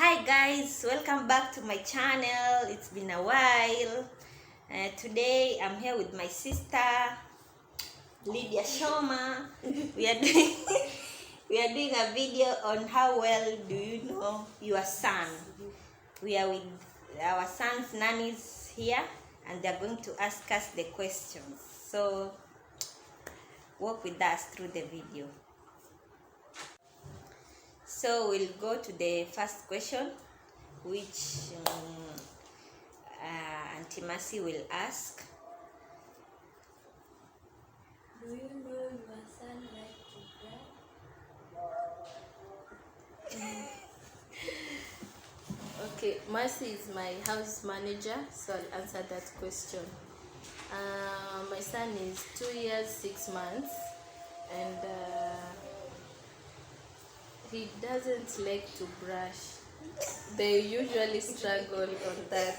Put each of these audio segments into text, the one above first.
Hi guys, welcome back to my channel. It's been a while. Today I'm here with my sister Lydia Shoma. We are doing a video on how well do you know your son. We are with our son's nannies here and they're going to ask us the questions. So walk with us through the video. So we'll go to the first question, which Auntie Mercy will ask. Do you know your son like to cry? Okay, Mercy is my house manager, so I'll answer that question. My son is 2 years 6 months, and he doesn't like to brush. They usually struggle on that.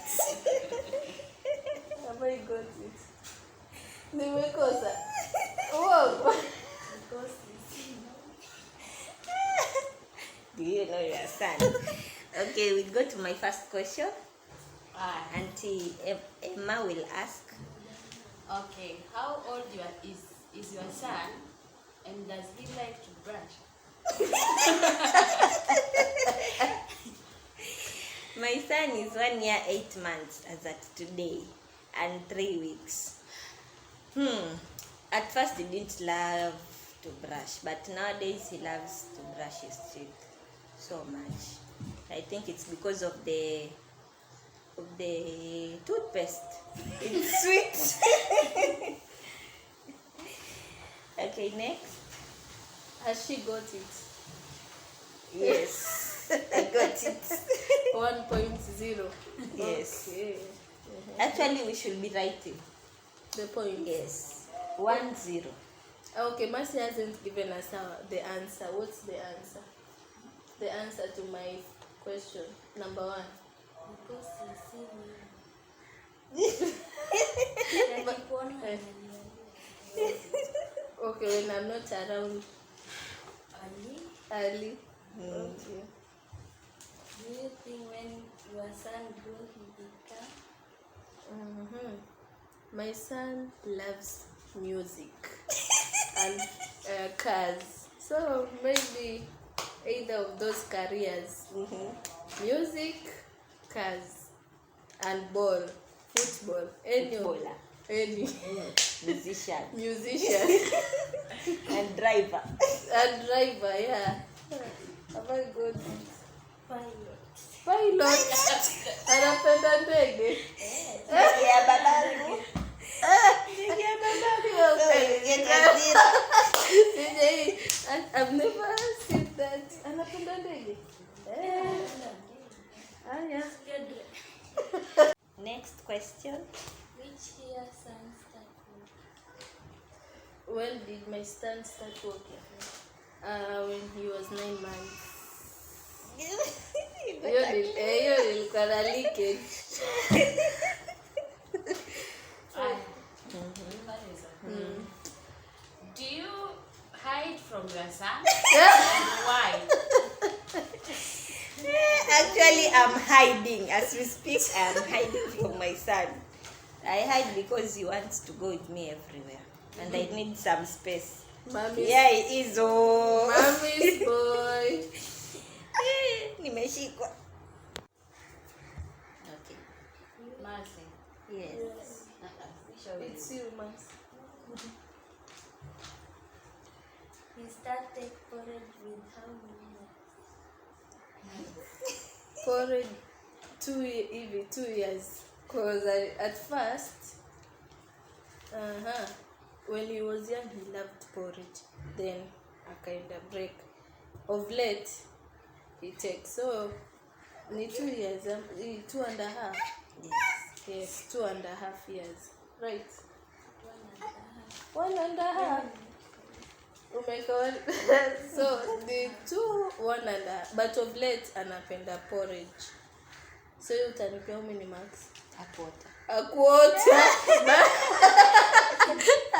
Have I got it? Nimekosa. Whoa. Do you know your son? Okay, we'll go to my first question. Auntie Emma will ask. Okay, how old is your son, and does he like to brush? My son is 1 year 8 months as at today and 3 weeks. At first he didn't love to brush, but nowadays he loves to brush his teeth so much. I think it's because of the toothpaste. It's sweet. Okay, next. Has she got it? Yes, I got it. 1.0. Yes. Okay. Actually, we should be writing. The point. Yes. 1-0. Okay, Mercy hasn't given us the answer. What's the answer? The answer to my question. Number 1. Because you see me. Okay, when I'm not around. Early. Okay. Do you think when your son grows he become? My son loves music and cars. So maybe either of those careers. Music, cars, and football. Footballer. Any. Musician. And driver. And driver, yeah. Have I got it? Pilot. Anapenda ndege. Ya babangu. Ya babangu. I've never seen that. Anapenda ndege. Yeah. Next question. Which year son start working? When did my son start working? When he was 9 months. Hiyo nilikuwa na leakage. Do you hide from your son? And why? Actually, I'm hiding. As we speak, I am hiding from my son. I hide because he wants to go with me everywhere. And I need some space. Mommy's, Yeah, he is. Oh. Mommy's boy. Nimeshikwa. Okay. Mercy. Yes. It's you, Mercy. He started porridge with how many years? For 2 years. Because at first, when he was young, he loved porridge. Then a kind of break. Of late, he takes. So, 2 years, 2.5. Yes, 2.5 years. Right. 1.5. So the 1.5, but of late anapenda porridge. So you utanipea how many marks? A quarter. A quarter.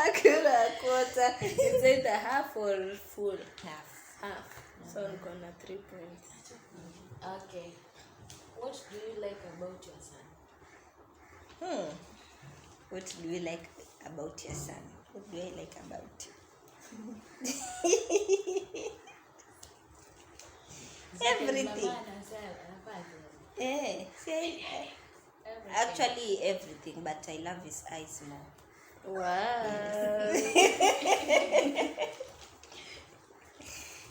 Akira a quarter. It's either half or full. Half. So I'm gonna 3 points. Okay. What do you like about your son? What do you like about your son? What do I like about you? Everything. See, actually everything, but I love his eyes more. Wow.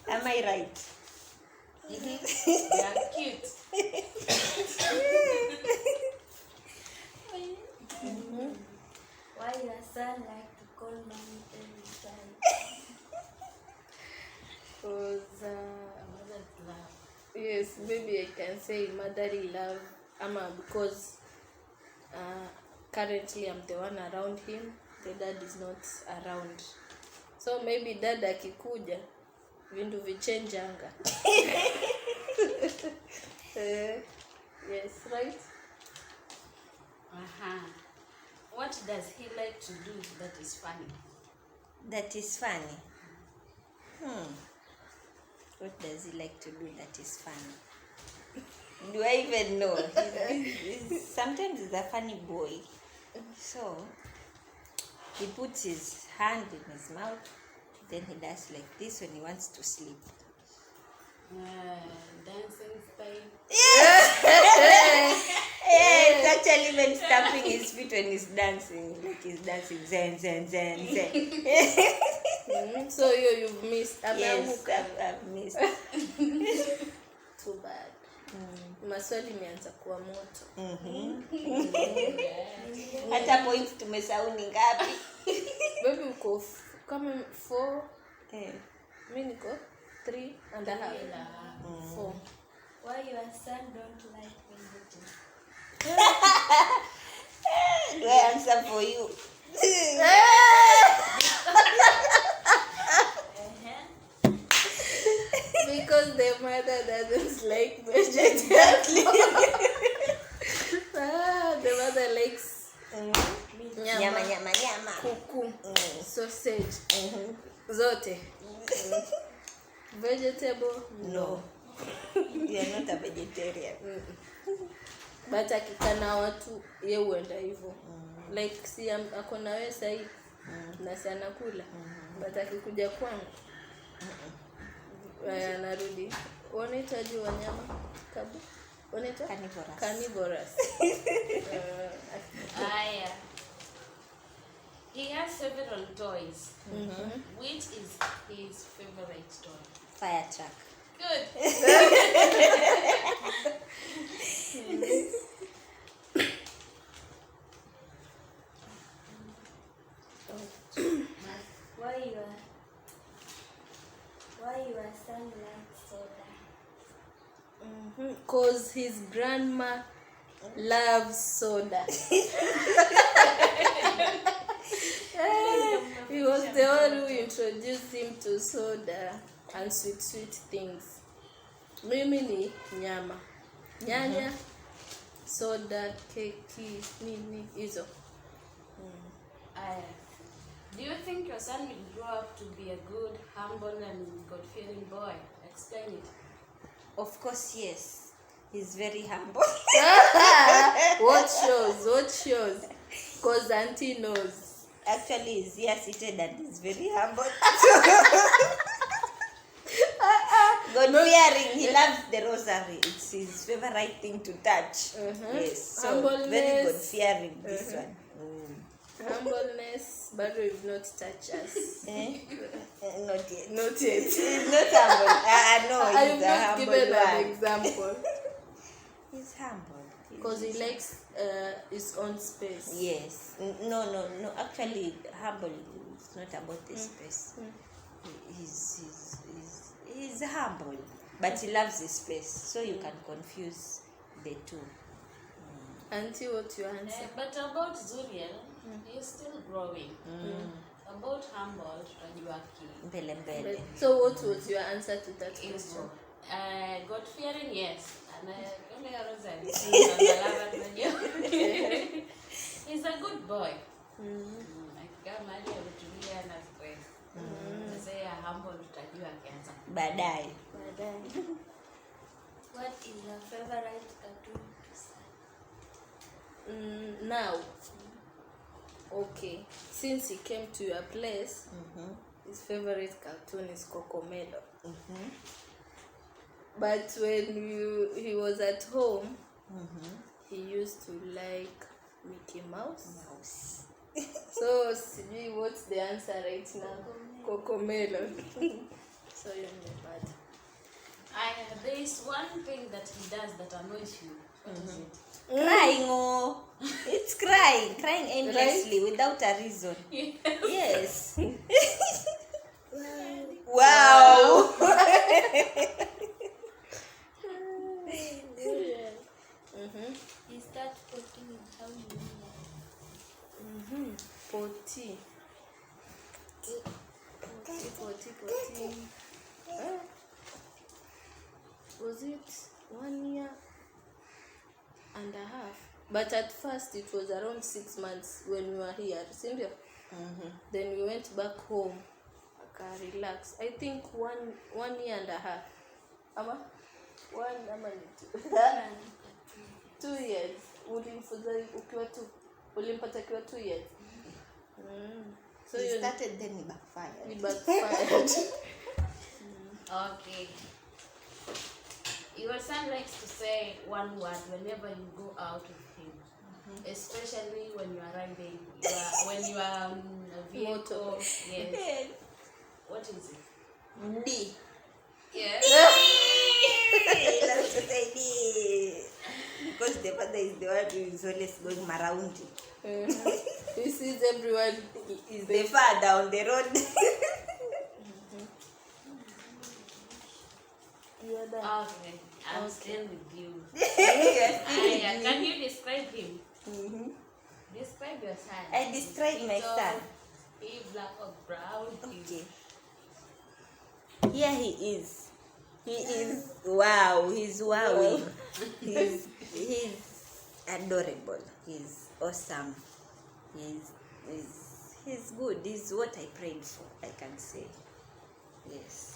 Am I right? They are cute. Why your son like to call mommy every time? Because Mother's love. yes, maybe I can say motherly love. Because currently I'm the one around him. The dad is not around. So maybe dad akikuja vindu vichenjanga. Yes, right? What does he like to do that is funny? That is funny. What does he like to do that is funny? Do I even know? Sometimes he's a funny boy. So he puts his hand in his mouth, then he does like this when he wants to sleep. Dancing style. Yeah, it's actually when stamping his feet when he's dancing. Like he's dancing zen, zen, zen, zen. So you've missed. Yes, Ameamuka. I've missed. Too bad. Maswali imeanza kuwa moto. Hata points tumesahau ni ngapi? Baby uko kama 4, Eh. mimi niko 3.5. 4. Why your son don't like vegetables? Do I answer for you? Because the mother doesn't like vegetables. The mother likes Nyama, nyama, nyama. kuku, sausage, zote. Vegetable, No. You are not a vegetarian. But akikana watu ye huenda hivyo. Like si ako na wewe sahi na si anakula. But akikuja kwangu anarudi. Wanahitaji wanyama kabu. Wanaita Carnivorous. carnivorous. He has several toys. Which is his favorite toy? Fire truck. Good. Why your son likes soda? Cause his grandma loves soda. He was the one who introduced him to soda and sweet things. Mimi ni nyama, nyanya, soda, keki, nini hizo. Do you think your son will grow up to be a good, humble, and God-fearing boy? Explain it. Of course, yes. He's very humble. What shows? Cause auntie knows. Actually, he's here seated and he's very humble. God-fearing. He loves the rosary. It's his favorite thing to touch. Yes. So, Humbleness. very God-fearing, this one. Humbleness, but we've not touched us. Not yet. Not yet. He's not humble. No, I he's have a not humble given an one. example. He's humble. Because he likes his own space. Yes. No. Actually, humble is not about the space. He's humble, but he loves his space. So you can confuse the two. Auntie, what's your answer? But about Zuriel, he's still growing. About humble, tunajiwaki. Mbele. So what was your answer to that question? God-fearing, yes. And he's a good boy. Kama hali ya kutulia na stress. Sasa ya humble tutajua akianza. Baadaye. What is your favorite cartoon to see? Now, okay, since he came to your place, his favorite cartoon is Cocomelon. But when he was at home, he used to like Mickey Mouse. So, see what's the answer right now? Cocomelon. So you know that. There is one thing that he does that annoys you. What is it? Crying, oh. It's crying endlessly without a reason. Yes. Wow. Is that putting in how you mean? Potty. Was it 1 year and a half? But at first it was around 6 months when we were here, Cynthia. Then we went back home. Relax. I think 1 year and a half. Ama? 2 years. Ulimfunza ukiwa 2. Ulimpata ukiwa 2 years. So He you started, then he backfired. he backfired. Okay. Your son likes to say one word whenever you go out with him, especially when you are riding, when you are on a vehicle. Yes. What is it? D. Yes. He loves to say D. Because the father is the one who is always going around. He sees everyone. Is the far down the road. You are done. Okay. I'm still with you. Yes. Can you describe him? Describe your son. I describe my son. He black or brown? Okay. Here he is. He is wow. He's wowing. He's adorable. He's awesome. He's good. He's what I prayed for, I can say. Yes.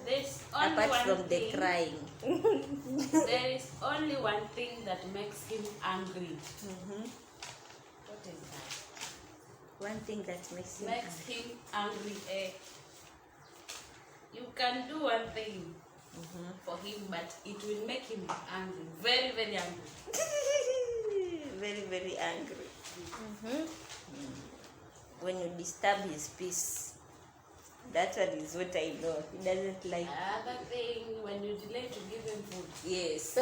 There's only Apart one from the thing. crying. There is only one thing that makes him angry. What is that? One thing that makes him Makes him angry. You can do one thing for him, but it will make him angry. Very, very angry. very, very angry. When you disturb his peace, that one is what I know. He doesn't like. Other thing, when you delay to give him food. Yes.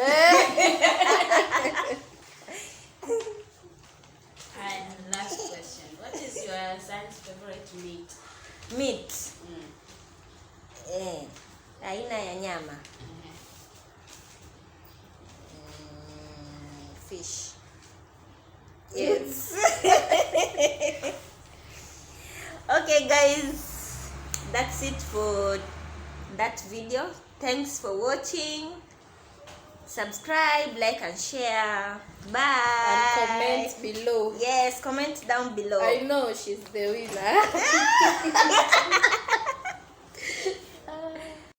And last question. What is your son's favorite meat? Meat. Aina ya nyama. Fish. Yes. Okay guys, that's it for that video. Thanks for watching. Subscribe, like and share. Bye. And comment below. Yes, comment down below. I know she's the winner.